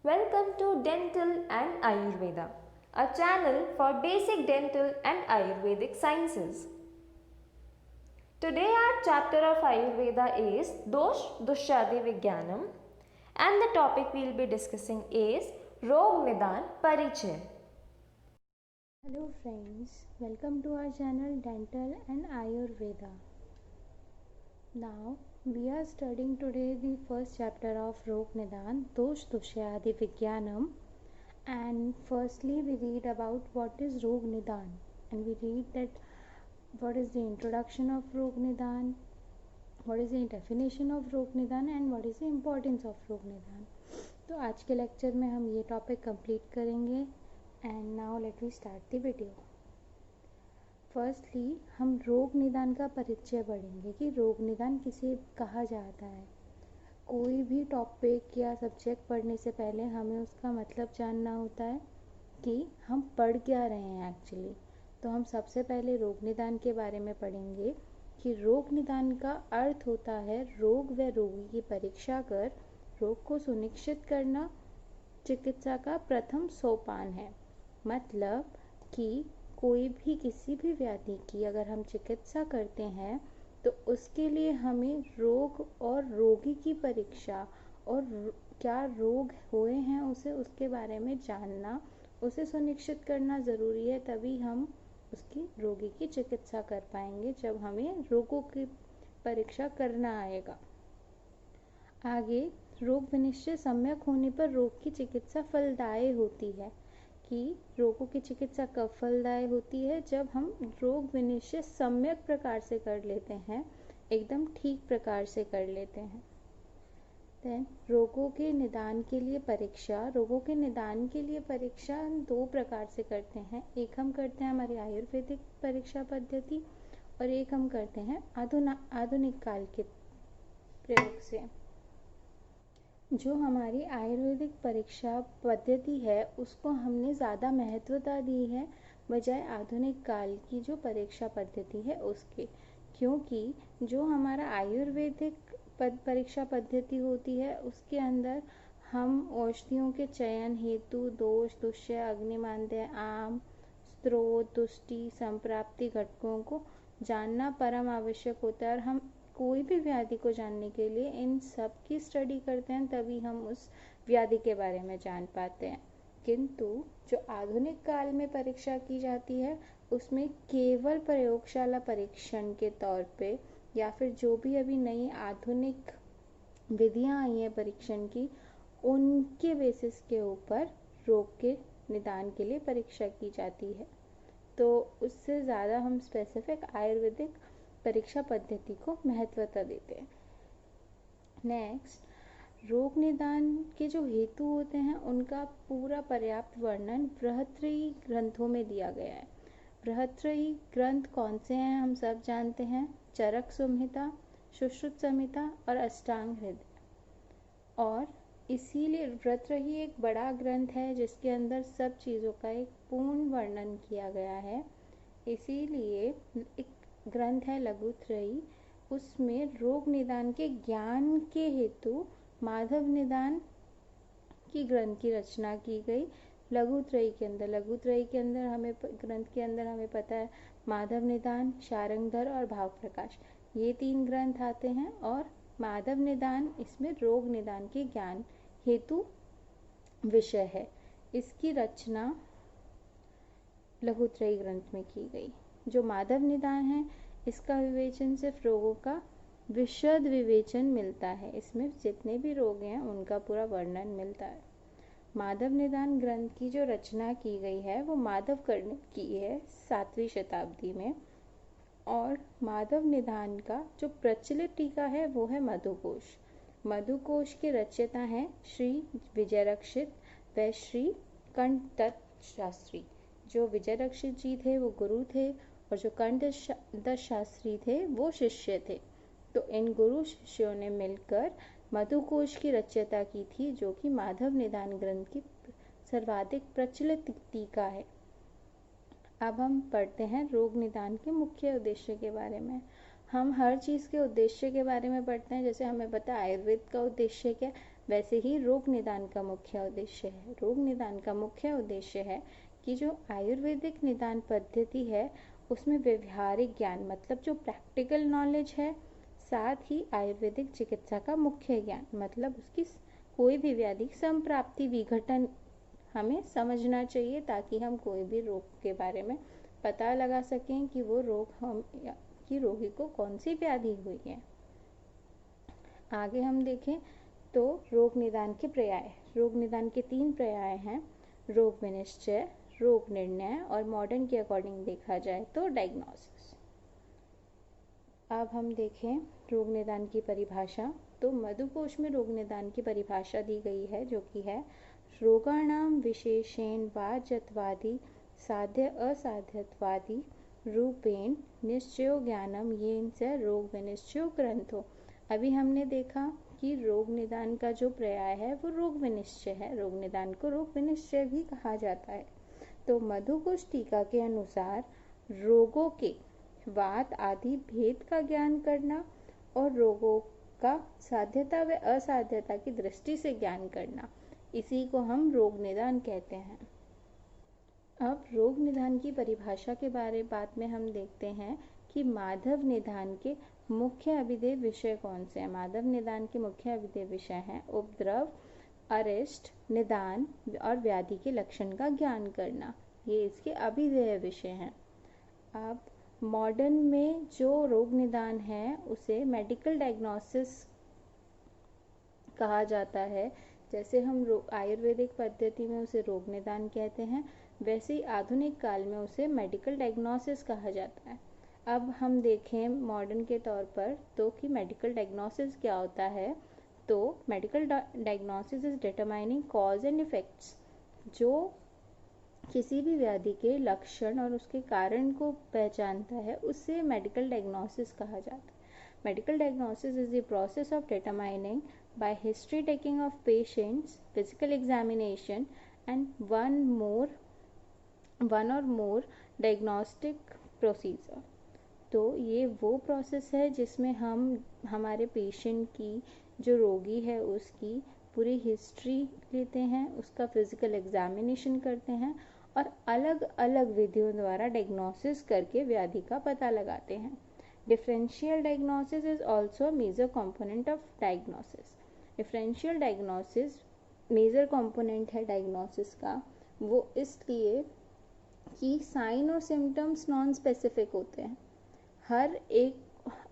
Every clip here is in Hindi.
Welcome to Dental and Ayurveda, a channel for basic dental and Ayurvedic sciences. Today our chapter of Ayurveda is Dosh Dushyadi Vigyanam and the topic we will be discussing is Rog Nidan Parichay. Hello friends, welcome to our channel Dental and Ayurveda. Now we are studying today the first chapter of Rog Nidan, Dosh Dushyadi Vigyanam, and firstly we read about what is Rog Nidan, and we read that what is the introduction of Rog Nidan, what is the definition of Rog Nidan and what is the importance of Rog Nidan. तो आज के लेक्चर में हम ये टॉपिक कंप्लीट करेंगे. And now let we start the video. Firstly हम रोग निदान का परिचय पढ़ेंगे कि रोग निदान किसे कहा जाता है. कोई भी टॉपिक या सब्जेक्ट पढ़ने से पहले हमें उसका मतलब जानना होता है कि हम पढ़ क्या रहे हैं एक्चुअली. तो हम सबसे पहले रोग निदान के बारे में पढ़ेंगे कि रोग निदान का अर्थ होता है रोग व रोगी की परीक्षा कर रोग को सुनिश्चित करना चिकित्सा का प्रथम सोपान है. मतलब कि कोई भी किसी भी व्याधि की अगर हम चिकित्सा करते हैं तो उसके लिए हमें रोग और रोगी की परीक्षा और क्या रोग हुए हैं उसे उसके बारे में जानना, उसे सुनिश्चित करना ज़रूरी है. तभी हम उसकी रोगी की चिकित्सा कर पाएंगे जब हमें रोगों की परीक्षा करना आएगा. आगे रोग विनिश्चय सम्यक होने पर रोग की चिकित्सा फलदायी होती है. कि रोगों की चिकित्सा कब फलदायी होती है? जब हम रोग विनिश्चय सम्यक प्रकार से कर लेते हैं, एकदम ठीक प्रकार से कर लेते हैं. देन रोगों के निदान के लिए परीक्षा. रोगों के निदान के लिए परीक्षा हम दो प्रकार से करते हैं. एक हम करते हैं हमारी आयुर्वेदिक परीक्षा पद्धति और एक हम करते हैं आधुनिक काल के प्रयोग से. जो हमारी आयुर्वेदिक परीक्षा पद्धति है उसको हमने ज़्यादा महत्वता दी है बजाय आधुनिक काल की जो परीक्षा पद्धति है उसके. क्योंकि जो हमारा आयुर्वेदिक परीक्षा पद्धति होती है उसके अंदर हम औषधियों के चयन हेतु दोष, दुष्य, अग्निमांद्य, आम, स्त्रोत, दुष्टि, संप्राप्ति घटकों को जानना परम आवश्यक होता है. और हम कोई भी व्याधि को जानने के लिए इन सब की स्टडी करते हैं तभी हम उस व्याधि के बारे में जान पाते हैं. किंतु जो आधुनिक काल में परीक्षा की जाती है उसमें केवल प्रयोगशाला परीक्षण के तौर पे या फिर जो भी अभी नई आधुनिक विधियां आई हैं परीक्षण की उनके बेसिस के ऊपर रोग के निदान के लिए परीक्षा की जाती है. तो उससे ज़्यादा हम स्पेसिफिक आयुर्वेदिक परीक्षा पद्धति को महत्वता देते हैं. नेक्स्ट, रोग निदान के जो हेतु होते हैं उनका पूरा पर्याप्त वर्णन बृहत्त्रयी ग्रंथों में दिया गया है. बृहत्त्रयी ग्रंथ कौन से हैं हम सब जानते हैं. चरक संहिता, सुश्रुत संहिता और अष्टांग हृदय. और इसीलिए बृहत्त्रयी एक बड़ा ग्रंथ है जिसके अंदर सब चीज़ों का एक पूर्ण वर्णन किया गया है. इसीलिए एक ग्रंथ है लघुत्रयी, उसमें रोग निदान के ज्ञान के हेतु माधव निदान की ग्रंथ की रचना की गई. लघुत्रयी के अंदर हमें ग्रंथ के अंदर हमें पता है माधव निदान, शारंगधर और भाव प्रकाश ये तीन ग्रंथ आते हैं. और माधव निदान इसमें रोग निदान के ज्ञान हेतु विषय है. इसकी रचना लघुत्रयी ग्रंथ में की गई. जो माधव निदान है इसका विवेचन सिर्फ रोगों का विशद विवेचन मिलता है. इसमें जितने भी रोग हैं उनका पूरा वर्णन मिलता है. माधव निदान ग्रंथ की जो रचना की गई है वो माधव कर्ण की है 7वीं शताब्दी में. और माधव निदान का जो प्रचलित टीका है वो है मधुकोश. मधुकोश के रचयिता हैं श्री विजयरक्षित व श्री कंठदत्त शास्त्री. जो विजयरक्षित जी थे वो गुरु थे और जो कंठदत्त शास्त्री थे वो शिष्य थे. तो इन गुरु शिष्यों ने मिलकर मधुकोश की रचयिता की थी जो कि माधव निदान ग्रंथ की सर्वाधिक प्रचलित टीका है. अब हम पढ़ते हैं रोग निदान के मुख्य उद्देश्य के बारे में. हम हर चीज़ के उद्देश्य के बारे में पढ़ते हैं. जैसे हमें पता है आयुर्वेद का उद्देश्य क्या, वैसे ही रोग निदान का मुख्य उद्देश्य है। रोग निदान का मुख्य उद्देश्य है कि जो आयुर्वेदिक निदान पद्धति है उसमें व्यवहारिक ज्ञान मतलब जो प्रैक्टिकल नॉलेज है, साथ ही आयुर्वेदिक चिकित्सा का मुख्य ज्ञान मतलब उसकी कोई भी व्याधि संप्राप्ति विघटन हमें समझना चाहिए, ताकि हम कोई भी रोग के बारे में पता लगा सकें कि वो रोग कि रोगी को कौन सी व्याधि हुई है। आगे हम देखें तो रोग निदान के पर्याय। रोग निदान के 3 पर्याय हैं, रोग विनिश्चय, रोग निर्णय और मॉडर्न के अकॉर्डिंग देखा जाए तो डायग्नोसिस। अब हम देखें रोग निदान की परिभाषा। तो मधुकोश में रोग निदान की परिभाषा दी गई है, जो कि है रोगाणाम विशेषेण वाजत्वादि साध्य असाध्यत्वादि रूपेण निश्चयो ज्ञानम येन च रोग विनिश्चयो ग्रंथो। अभी हमने देखा कि रोग निदान का जो पर्याय है वो रोग विनिश्चय है। रोग निदान को रोग विनिश्चय भी कहा जाता है। तो मधुकोश टीका के अनुसार रोगों के वात आदि भेद का ज्ञान करना और रोगों का साध्यता व असाध्यता की दृष्टि से ज्ञान करना, इसी को हम रोग निदान कहते हैं। अब रोग निदान की परिभाषा के बाद में हम देखते हैं कि माधव निदान के मुख्य अभिधेय विषय कौन से हैं। माधव निदान के मुख्य अभिधेय विषय हैं उपद्रव, अरिष्ट, निदान और व्याधि के लक्षण का ज्ञान करना, ये इसके अभिधेय विषय हैं। अब मॉडर्न में जो रोग निदान है उसे मेडिकल डायग्नोसिस कहा जाता है। जैसे हम आयुर्वेदिक पद्धति में उसे रोग निदान कहते हैं, वैसे ही आधुनिक काल में उसे मेडिकल डायग्नोसिस कहा जाता है। अब हम देखें मॉडर्न के तौर पर तो कि मेडिकल डायग्नोसिस क्या होता है। तो medical diagnosis is determining cause and effects, जो किसी भी व्याधि के लक्षण और उसके कारण को पहचानता है, उससे मेडिकल डायग्नोसिस कहा जाता है। Medical diagnosis is the process of determining by history taking of patients, physical examination and one or more diagnostic procedure। तो ये वो प्रोसेस है जिसमें हम हमारे पेशेंट की, जो रोगी है उसकी पूरी हिस्ट्री लेते हैं, उसका फिजिकल एग्जामिनेशन करते हैं और अलग अलग विधियों द्वारा डायग्नोसिस करके व्याधि का पता लगाते हैं। Differential diagnosis is also a major component of diagnosis. Differential diagnosis major component है डायग्नोसिस का, वो इसलिए कि साइन और सिम्टम्स नॉन स्पेसिफिक होते हैं।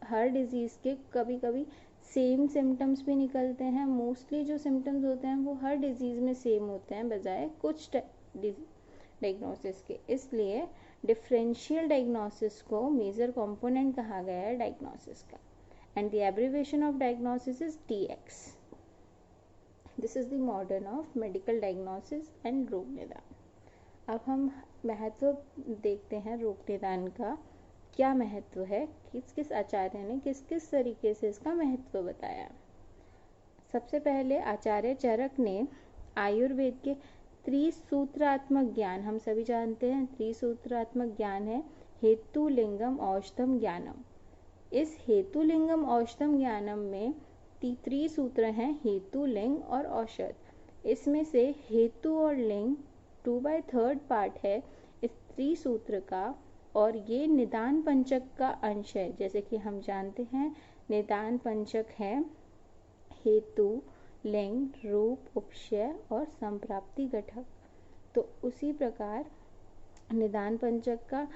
हर डिजीज़ के कभी कभी सेम सिम्टम्स भी निकलते हैं। मोस्टली जो सिम्टम्स होते हैं वो हर डिजीज़ में सेम होते हैं बजाय कुछ डायग्नोसिस के, इसलिए डिफरेंशियल डायग्नोसिस को मेजर कंपोनेंट कहा गया है डायग्नोसिस का। And the abbreviation of diagnosis is DX। This is the modern of medical diagnosis and रोग निदान। अब हम महत्व देखते हैं रोग निदान का क्या महत्व है, किस किस आचार्य ने किस किस तरीके से इसका महत्व बताया। सबसे पहले आचार्य चरक ने आयुर्वेद के त्रिसूत्रात्मक ज्ञान, हम सभी जानते हैं त्रिसूत्रात्मक ज्ञान है हेतु लिंगम औषधम ज्ञानम। इस हेतु लिंगम औषधम ज्ञानम में त्रिसूत्र हैं हेतु, लिंग और औषध। इसमें से हेतु और लिंग 2/3 पार्ट है इस त्रिसूत्र का, और ये निदान पंचक का अंश है। जैसे कि हम जानते हैं निदान पंचक है हेतु, लिंग, रूप, उपशय और संप्राप्ति घटक। तो उसी प्रकार निदान पंचक का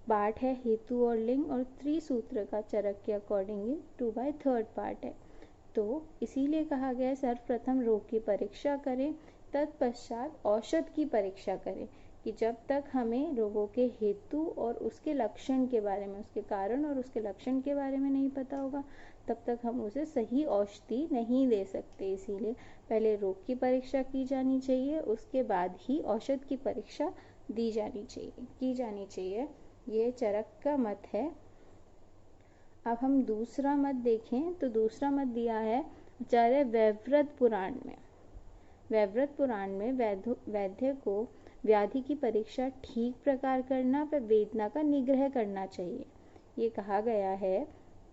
पार्ट है हेतु और लिंग, और त्रिसूत्र का चरक के अकॉर्डिंग 2/3 पार्ट है। तो इसीलिए कहा गया सर्वप्रथम रोग की परीक्षा करें, तत्पश्चात औषध की परीक्षा करें, कि जब तक हमें रोगों के हेतु और उसके लक्षण के बारे में, उसके कारण और उसके लक्षण के बारे में नहीं पता होगा, तब तक हम उसे सही औषधि नहीं दे सकते। इसीलिए पहले रोग की परीक्षा की जानी चाहिए, उसके बाद ही औषध की परीक्षा की जानी चाहिए। ये चरक का मत है। अब हम दूसरा मत देखें तो दूसरा मत दिया है आचार्य वैव्रत पुराण में। वैव्रत पुराण में वैद्य को व्याधि की परीक्षा ठीक प्रकार करना व वेदना का निग्रह करना चाहिए। ये कहा गया है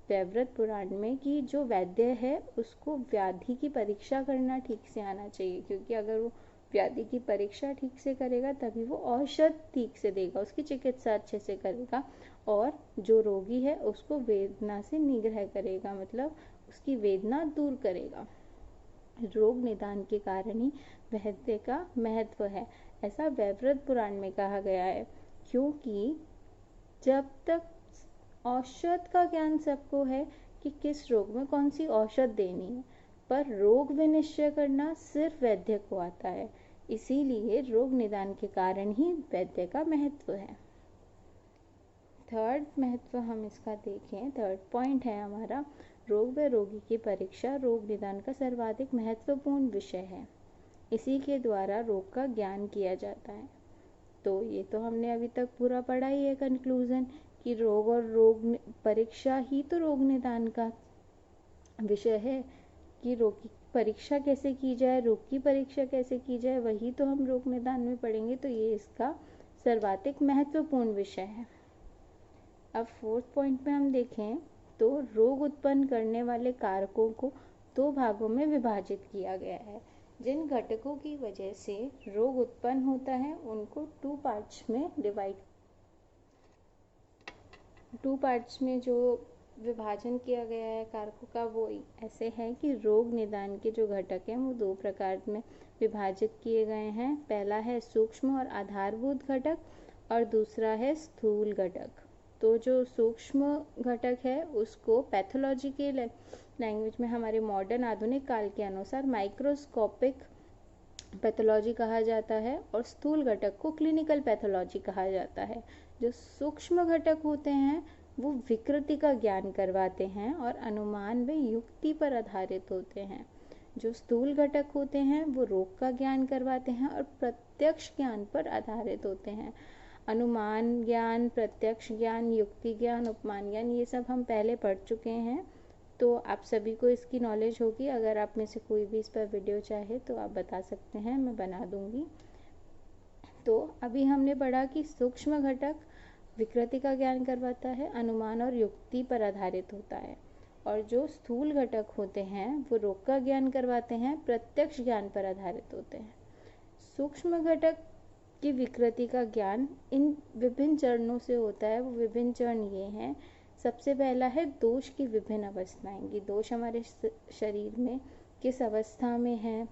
वैव्रत पुराण में कि जो वैद्य है उसको व्याधि की परीक्षा करना ठीक से आना चाहिए, क्योंकि अगर वो व्याधि की परीक्षा ठीक से करेगा तभी वो औषध ठीक से देगा, उसकी चिकित्सा अच्छे से करेगा और जो रोगी है उसको वेदना से निग्रह करेगा, मतलब उसकी वेदना दूर करेगा। रोग निदान के कारण ही वैद्य का महत्व है, ऐसा वैव्रत पुराण में कहा गया है। क्योंकि जब तक औषध का ज्ञान सबको है कि किस रोग में कौन सी औषध देनी है, पर रोग विनिश्चय करना सिर्फ वैद्य को आता है, इसीलिए रोग निदान के कारण ही वैद्य का महत्व है। थर्ड महत्व हम इसका देखें, थर्ड पॉइंट है हमारा, रोग व रोगी की परीक्षा रोग निदान का सर्वाधिक महत्वपूर्ण विषय है, इसी के द्वारा रोग का ज्ञान किया जाता है। तो ये तो हमने अभी तक पूरा पढ़ा ही है कंक्लूजन, कि रोग और रोग परीक्षा ही तो रोग निदान का विषय है, कि रोग की परीक्षा कैसे की जाए, रोग की परीक्षा कैसे की जाए, वही तो हम रोग निदान में पढ़ेंगे। तो ये इसका सर्वाधिक महत्वपूर्ण विषय है। अब फोर्थ पॉइंट में हम देखें तो रोग उत्पन्न करने वाले कारकों को दो भागों में विभाजित किया गया है। जिन घटकों की वजह से रोग उत्पन्न होता है उनको टू पार्ट्स में जो विभाजन किया गया है कारकों का, वो ऐसे है कि रोग निदान के जो घटक हैं वो दो प्रकार में विभाजित किए गए हैं। पहला है सूक्ष्म और आधारभूत घटक और दूसरा है स्थूल घटक। तो जो सूक्ष्म घटक है उसको पैथोलॉजी के लैंग्वेज में हमारे मॉडर्न आधुनिक काल के अनुसार माइक्रोस्कोपिक पैथोलॉजी कहा जाता है और स्थूल घटक को क्लिनिकल पैथोलॉजी कहा जाता है। जो सूक्ष्म घटक होते हैं वो विकृति का ज्ञान करवाते हैं और अनुमान व युक्ति पर आधारित होते हैं। जो स्थूल घटक होते हैं वो रोग का ज्ञान करवाते हैं और प्रत्यक्ष ज्ञान पर आधारित होते हैं। अनुमान ज्ञान, प्रत्यक्ष ज्ञान, युक्ति ज्ञान, उपमान ज्ञान, ये सब हम पहले पढ़ चुके हैं, तो आप सभी को इसकी नॉलेज होगी। अगर आप में से कोई भी इस पर वीडियो चाहे तो आप बता सकते हैं, मैं बना दूंगी। तो अभी हमने पढ़ा कि सूक्ष्म घटक विकृति का ज्ञान करवाता है, अनुमान और युक्ति पर आधारित होता है, और जो स्थूल घटक होते हैं वो रोग का ज्ञान करवाते हैं, प्रत्यक्ष ज्ञान पर आधारित होते हैं। सूक्ष्म घटक की विकृति का ज्ञान इन विभिन्न चरणों से होता है। वो विभिन्न चरण ये हैं। सबसे पहला है दोष की विभिन्न अवस्थाएं, कि दोष हमारे शरीर में किस अवस्था में है,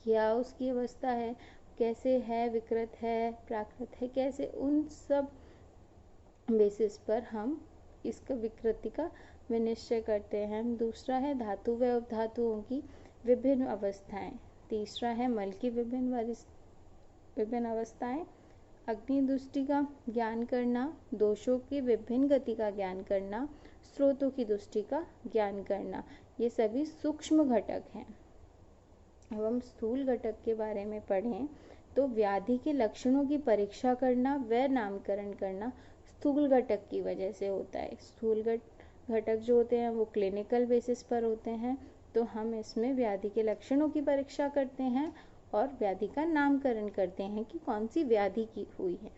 क्या उसकी अवस्था है, कैसे है, विकृत है, प्राकृत है, कैसे, उन सब बेसिस पर हम इसका विकृति का विनिश्चय करते हैं। दूसरा है धातु व उपधातुओं की विभिन्न अवस्थाएं। तीसरा है मल की विभिन्न अवस्थाएं। अग्नि दृष्टि का ज्ञान करना, दोषों की विभिन्न गति का ज्ञान करना, स्रोतों की दृष्टि का ज्ञान करना, ये सभी सूक्ष्म घटक हैं। अब हम स्थूल घटक के बारे में पढ़ें तो व्याधि के लक्षणों की परीक्षा करना व नामकरण करना स्थूल घटक की वजह से होता है। स्थूल घटक जो होते हैं वो क्लिनिकल बेसिस पर होते हैं, तो हम इसमें व्याधि के लक्षणों की परीक्षा करते हैं और व्याधि का नामकरण करते हैं कि कौन सी व्याधि की हुई है।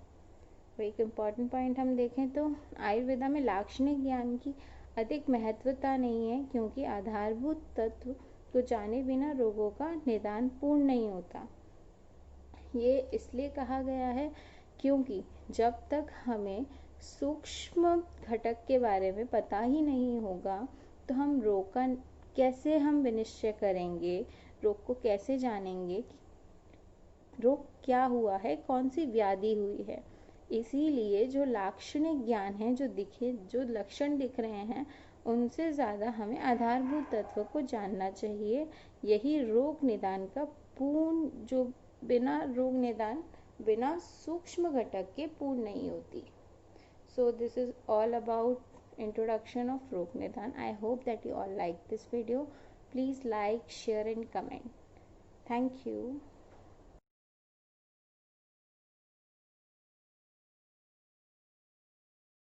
तो एक इम्पॉर्टेंट पॉइंट हम देखें तो आयुर्वेदा में लाक्षणिक ज्ञान की अधिक महत्वता नहीं है, क्योंकि आधारभूत तत्व को जाने बिना रोगों का निदान पूर्ण नहीं होता। ये इसलिए कहा गया है क्योंकि जब तक हमें सूक्ष्म घटक के बारे में पता ही नहीं होगा तो हम रोग का कैसे हम विनिश्चय करेंगे, रोग को कैसे जानेंगे कि रोग क्या हुआ है, कौन सी व्याधि हुई है। इसीलिए जो लाक्षणिक ज्ञान है, जो लक्षण दिख रहे हैं, उनसे ज़्यादा हमें आधारभूत तत्व को जानना चाहिए। यही रोग निदान का पूर्ण, जो बिना रोग निदान बिना सूक्ष्म घटक के पूर्ण नहीं होती। So this is all about introduction of Rog Nidan. I hope that you all like this video. Please like, share and comment. Thank you.